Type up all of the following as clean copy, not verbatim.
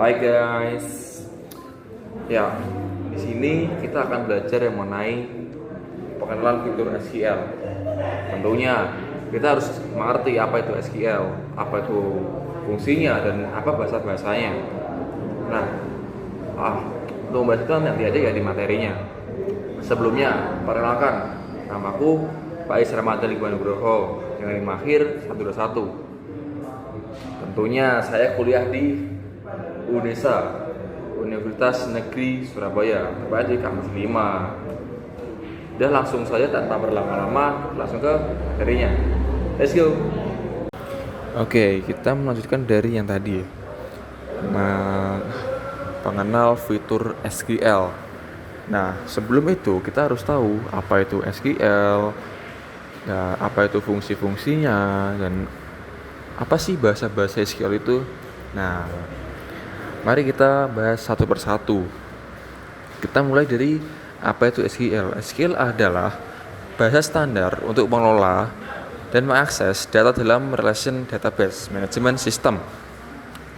Hai guys. Ya, di sini kita akan belajar yang mengenai pengenalan fitur SQL. Tentunya kita harus mengerti apa itu SQL, apa itu fungsinya dan apa bahasa-bahasanya. Nah, untuk membahas itu nanti aja ya di materinya. Sebelumnya, perkenalkan, namaku Pak Is Ramadhan Iqbal Nugroho dengan NIM akhir 121. Tentunya saya kuliah di UNESA, Universitas Negeri Surabaya, tepatnya di kampus 5. Udah langsung saja tanpa berlama-lama, langsung ke materinya. Let's go. Oke, kita melanjutkan dari yang tadi. Pengenal fitur SQL. Nah, sebelum itu kita harus tahu apa itu SQL, nah, apa itu fungsi-fungsinya, dan apa sih bahasa-bahasa SQL itu. Nah, mari kita bahas satu persatu. Kita mulai dari apa itu SQL. SQL adalah bahasa standar untuk mengelola dan mengakses data dalam relation database management system.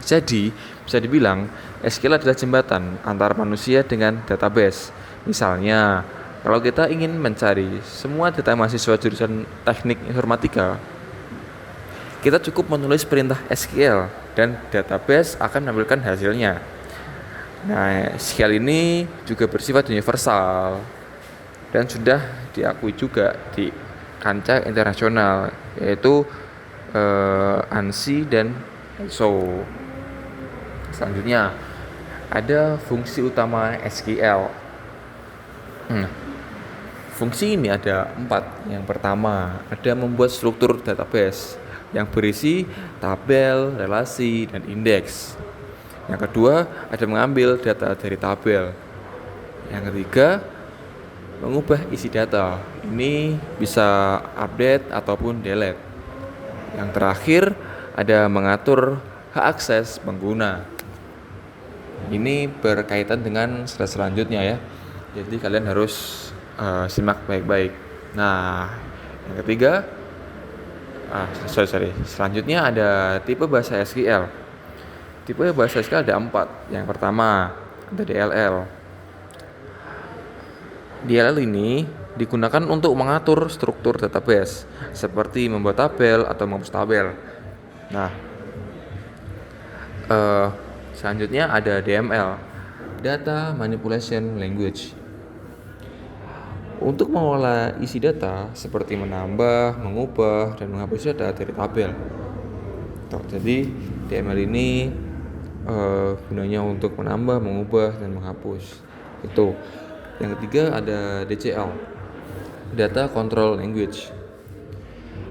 Jadi, bisa dibilang SQL adalah jembatan antara manusia dengan database. Misalnya, kalau kita ingin mencari semua data mahasiswa jurusan teknik informatika, kita cukup menulis perintah SQL dan database akan menampilkan hasilnya. Nah, SQL ini juga bersifat universal dan sudah diakui juga di kancah internasional, yaitu ANSI dan ISO. Selanjutnya, ada fungsi utama SQL. Fungsi ini ada 4. Yang pertama, ada membuat struktur database yang berisi tabel, relasi, dan indeks. Yang kedua, ada mengambil data dari tabel. Yang ketiga, mengubah isi data. Ini bisa update ataupun delete. Yang terakhir, ada mengatur hak akses pengguna. Ini berkaitan dengan slide selanjutnya ya. Jadi kalian harus simak baik-baik. Nah, yang ketiga, selanjutnya ada tipe bahasa SQL. Tipe bahasa SQL ada 4. Yang pertama, ada DLL. DLL ini digunakan untuk mengatur struktur database, seperti membuat tabel atau menghapus tabel. Nah, selanjutnya ada DML, Data Manipulation Language. Untuk mengolah isi data seperti menambah, mengubah, dan menghapus data dari tabel. Jadi DML ini gunanya untuk menambah, mengubah, dan menghapus. Itu. Yang ketiga ada DCL, Data Control Language.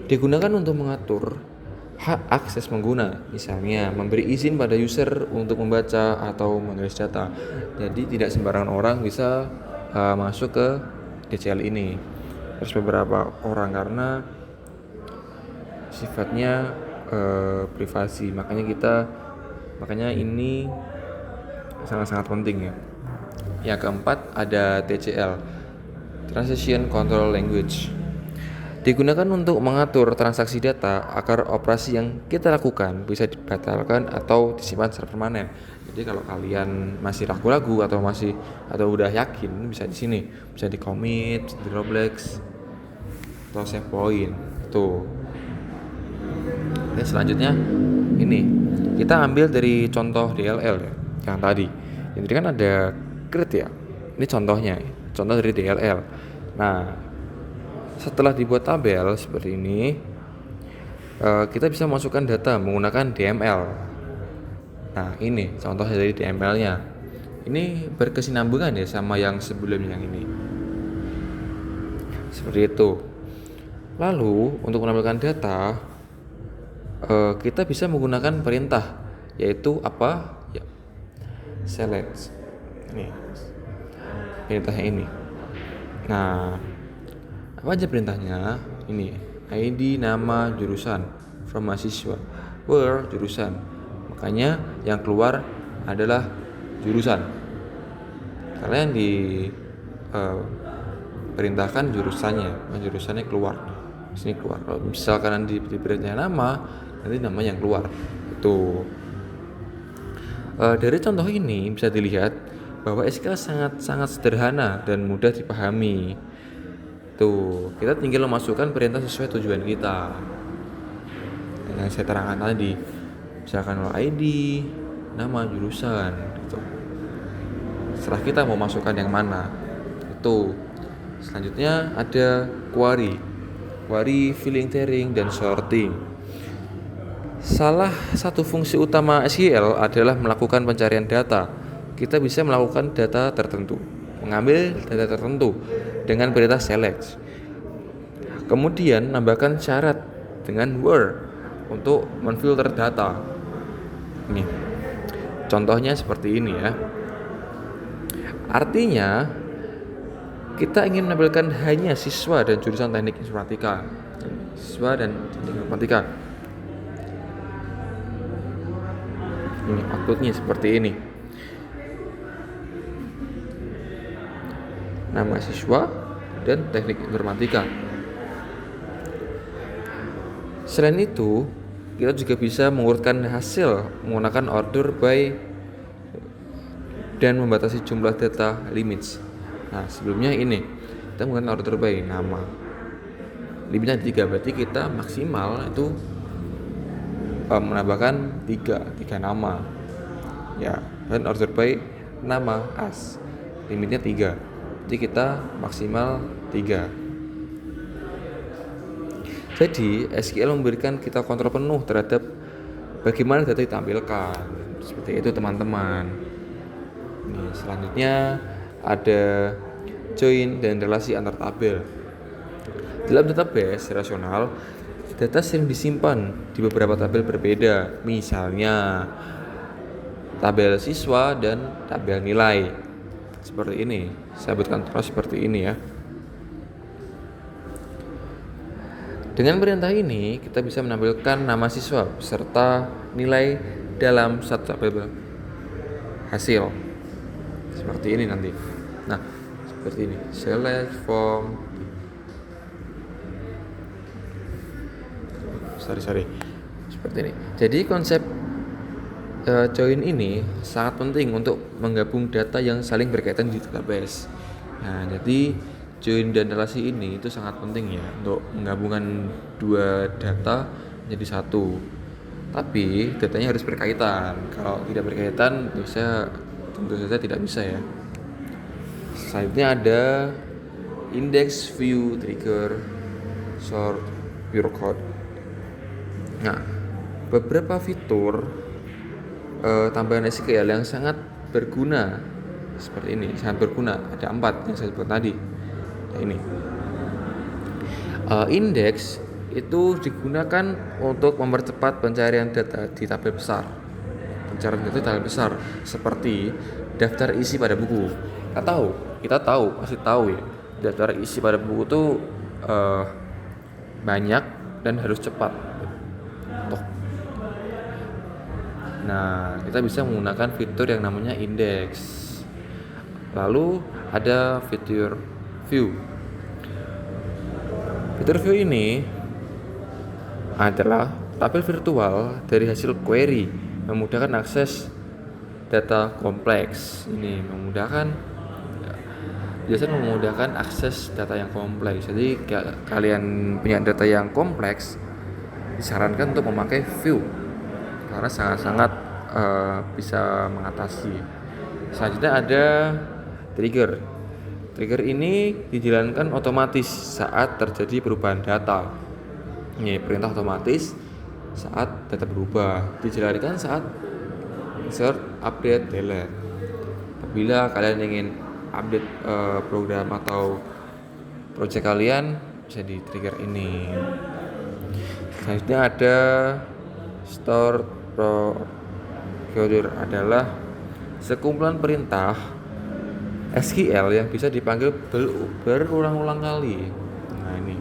Digunakan untuk mengatur hak akses pengguna, misalnya memberi izin pada user untuk membaca atau menulis data. Jadi tidak sembarangan orang bisa masuk ke DCL ini. Harus beberapa orang karena sifatnya privasi. Makanya ini sangat-sangat penting ya. Yang keempat ada TCL, Transaction Control Language. Digunakan untuk mengatur transaksi data agar operasi yang kita lakukan bisa dibatalkan atau disimpan secara permanen. Jadi kalau kalian masih ragu-ragu atau udah yakin, bisa di sini, bisa di commit, di rollbacks, atau save point. Tuh. Dan selanjutnya ini kita ambil dari contoh DLL ya, yang tadi. Jadi kan ada create ya. Ini contohnya, contoh dari DLL. Nah, setelah dibuat tabel seperti ini, kita bisa masukkan data menggunakan DML. Nah, ini contohnya dari DML-nya. Ini berkesinambungan ya sama yang sebelumnya yang ini. Seperti itu. Lalu, untuk menampilkan data, kita bisa menggunakan perintah, yaitu apa? Ya, select. Ini perintahnya ini. Nah, apa aja perintahnya? Ini ID, nama, jurusan, from mahasiswa, where, jurusan. Makanya yang keluar adalah jurusan. Karena yang perintahkan jurusannya keluar. Sini keluar. Kalau misalkan di perintahnya nama, nanti namanya yang keluar. Itu. Dari contoh ini bisa dilihat bahwa SQL sangat sederhana dan mudah dipahami. Tuh, kita tinggal memasukkan perintah sesuai tujuan kita. Yang saya terangkan tadi, misalkan ID, nama, jurusan, gitu. Setelah kita mau masukkan yang mana, itu. Selanjutnya ada query, filtering, dan sorting. Salah satu fungsi utama SQL adalah melakukan pencarian data. Kita bisa melakukan mengambil data tertentu dengan perintah select. Kemudian nambahkan syarat dengan where untuk menfilter data. Nih, contohnya seperti ini ya. Artinya kita ingin menampilkan hanya siswa dan jurusan teknik informatika. Ini outputnya seperti ini. Nama siswa dan teknik informatika. Selain itu, kita juga bisa mengurutkan hasil menggunakan order by dan membatasi jumlah data limits. Nah, sebelumnya ini kita menggunakan order by nama. Limitnya 3, berarti kita maksimal itu menambahkan 3 nama. Ya, dan order by nama as. Limitnya 3. Jadi kita maksimal 3. Jadi SQL memberikan kita kontrol penuh terhadap bagaimana data ditampilkan. Seperti itu teman-teman. Nih, selanjutnya ada join dan relasi antar tabel. Dalam database relasional, data sering disimpan di beberapa tabel berbeda. Misalnya tabel siswa dan tabel nilai. Seperti ini. Saya buatkan terus seperti ini ya. Dengan perintah ini, kita bisa menampilkan nama siswa beserta nilai dalam satu tabel hasil. Seperti ini nanti. Nah, seperti ini. Select from. Seperti ini. Jadi konsep join ini sangat penting untuk menggabung data yang saling berkaitan di database. Nah, jadi join dan relasi ini itu sangat penting ya untuk menggabungkan dua data menjadi satu. Tapi datanya harus berkaitan. Kalau tidak berkaitan, tentu saja tidak bisa ya. Selanjutnya ada index, view, trigger, sort, pure code. Nah, beberapa fitur tambahan SQL yang sangat berguna seperti ini, sangat berguna. Ada 4 yang saya sebut tadi. Nah, ini index itu digunakan untuk mempercepat pencarian data di tabel besar. Pencarian data di tabel besar seperti daftar isi pada buku. Pasti tahu ya. Daftar isi pada buku itu banyak dan harus cepat. Nah, kita bisa menggunakan fitur yang namanya index. Lalu ada fitur view. Fitur view ini adalah tabel virtual dari hasil query, memudahkan akses data kompleks. Ini biasanya memudahkan akses data yang kompleks. Jadi kalian punya data yang kompleks, disarankan untuk memakai view karena sangat bisa mengatasi. Selanjutnya ada trigger. Trigger ini dijalankan otomatis saat terjadi perubahan data. Ini perintah otomatis saat data berubah, dijalankan saat insert, update, delete. Apabila kalian ingin update program atau project kalian, bisa di trigger ini. Selanjutnya ada store procedure adalah sekumpulan perintah SQL yang bisa dipanggil berulang-ulang kali. Nah, ini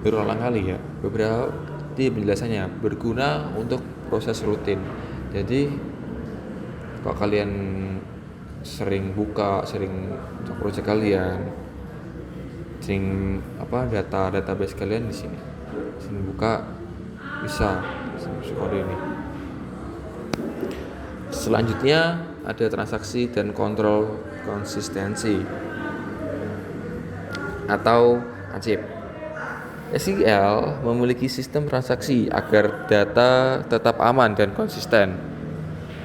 berulang kali ya. Beberapa di penjelasannya berguna untuk proses rutin. Jadi kalau kalian sering project kalian, database kalian di sini, buka bisa kode ini. Selanjutnya ada transaksi dan kontrol konsistensi atau ACIP. SQL memiliki sistem transaksi agar data tetap aman dan konsisten.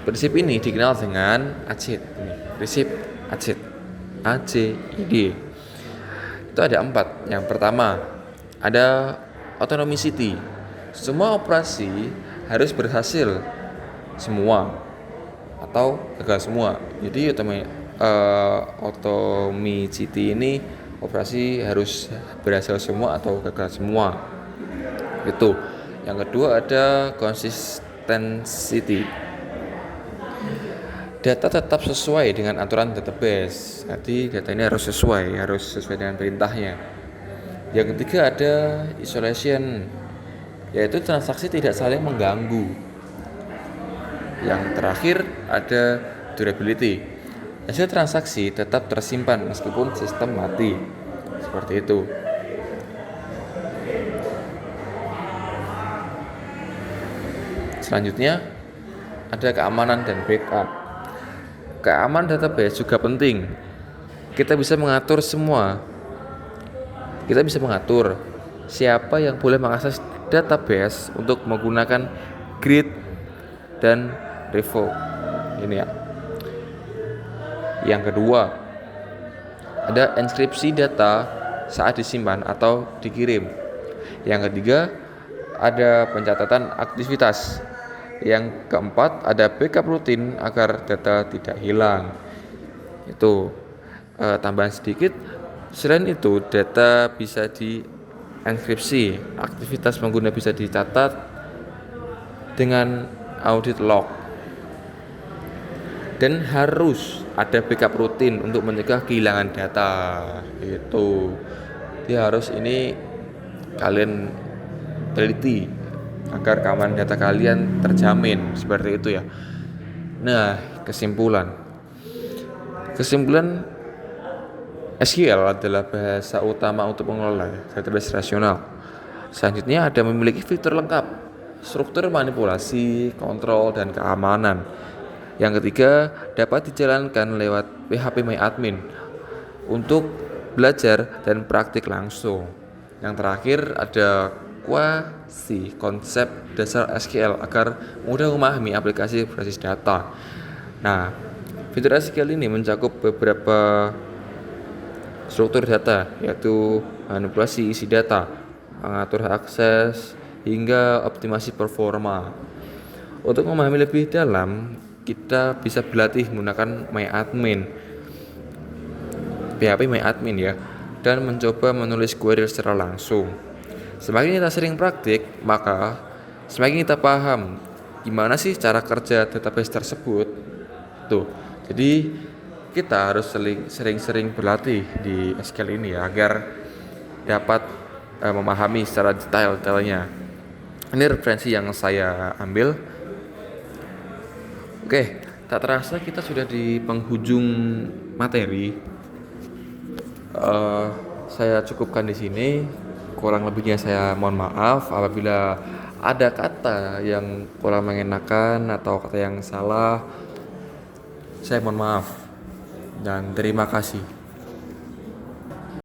Prinsip ini dikenal dengan ACID. Prinsip ACID. ACID. Itu ada 4. Yang pertama, ada autonomicity. Semua operasi harus berhasil semua atau gagal semua. Jadi autonomicity ini operasi harus berhasil semua atau gagal semua. Itu. Yang kedua ada consistency. Data tetap sesuai dengan aturan database. Jadi data ini harus sesuai dengan perintahnya. Yang ketiga ada isolation, yaitu transaksi tidak saling mengganggu. Yang terakhir ada durability. Hasil transaksi tetap tersimpan meskipun sistem mati. Seperti itu. Selanjutnya ada keamanan dan backup. Keamanan database juga penting. Kita bisa mengatur siapa yang boleh mengakses database untuk menggunakan read dan revoke. Ini ya. Yang kedua, ada enkripsi data saat disimpan atau dikirim. Yang ketiga, ada pencatatan aktivitas. Yang keempat, ada backup rutin agar data tidak hilang. Itu tambahan sedikit. Selain itu, data bisa dienkripsi. Aktivitas pengguna bisa dicatat dengan audit log. Dan harus ada backup rutin untuk mencegah kehilangan data. Itu. Jadi harus ini kalian teliti agar keamanan data kalian terjamin, seperti itu ya. Nah, kesimpulan SQL adalah bahasa utama untuk mengelola database rasional. Selanjutnya ada memiliki fitur lengkap, struktur manipulasi, kontrol, dan keamanan. Yang ketiga, dapat dijalankan lewat phpMyAdmin untuk belajar dan praktik langsung. Yang terakhir ada kuasi konsep dasar SQL agar mudah memahami aplikasi berbasis data. Nah, fitur SQL ini mencakup beberapa struktur data, yaitu manipulasi isi data, mengatur akses, hingga optimasi performa. Untuk memahami lebih dalam, kita bisa berlatih menggunakan phpMyAdmin ya, dan mencoba menulis query secara langsung. Semakin kita sering praktik, maka semakin kita paham gimana sih cara kerja database tersebut. Tuh, jadi kita harus sering-sering berlatih di SQL ini ya, agar dapat memahami secara detailnya. Ini referensi yang saya ambil. Oke, tak terasa kita sudah di penghujung materi. Saya cukupkan di sini. Kurang lebihnya saya mohon maaf apabila ada kata yang kurang mengenakan atau kata yang salah. Saya mohon maaf dan terima kasih.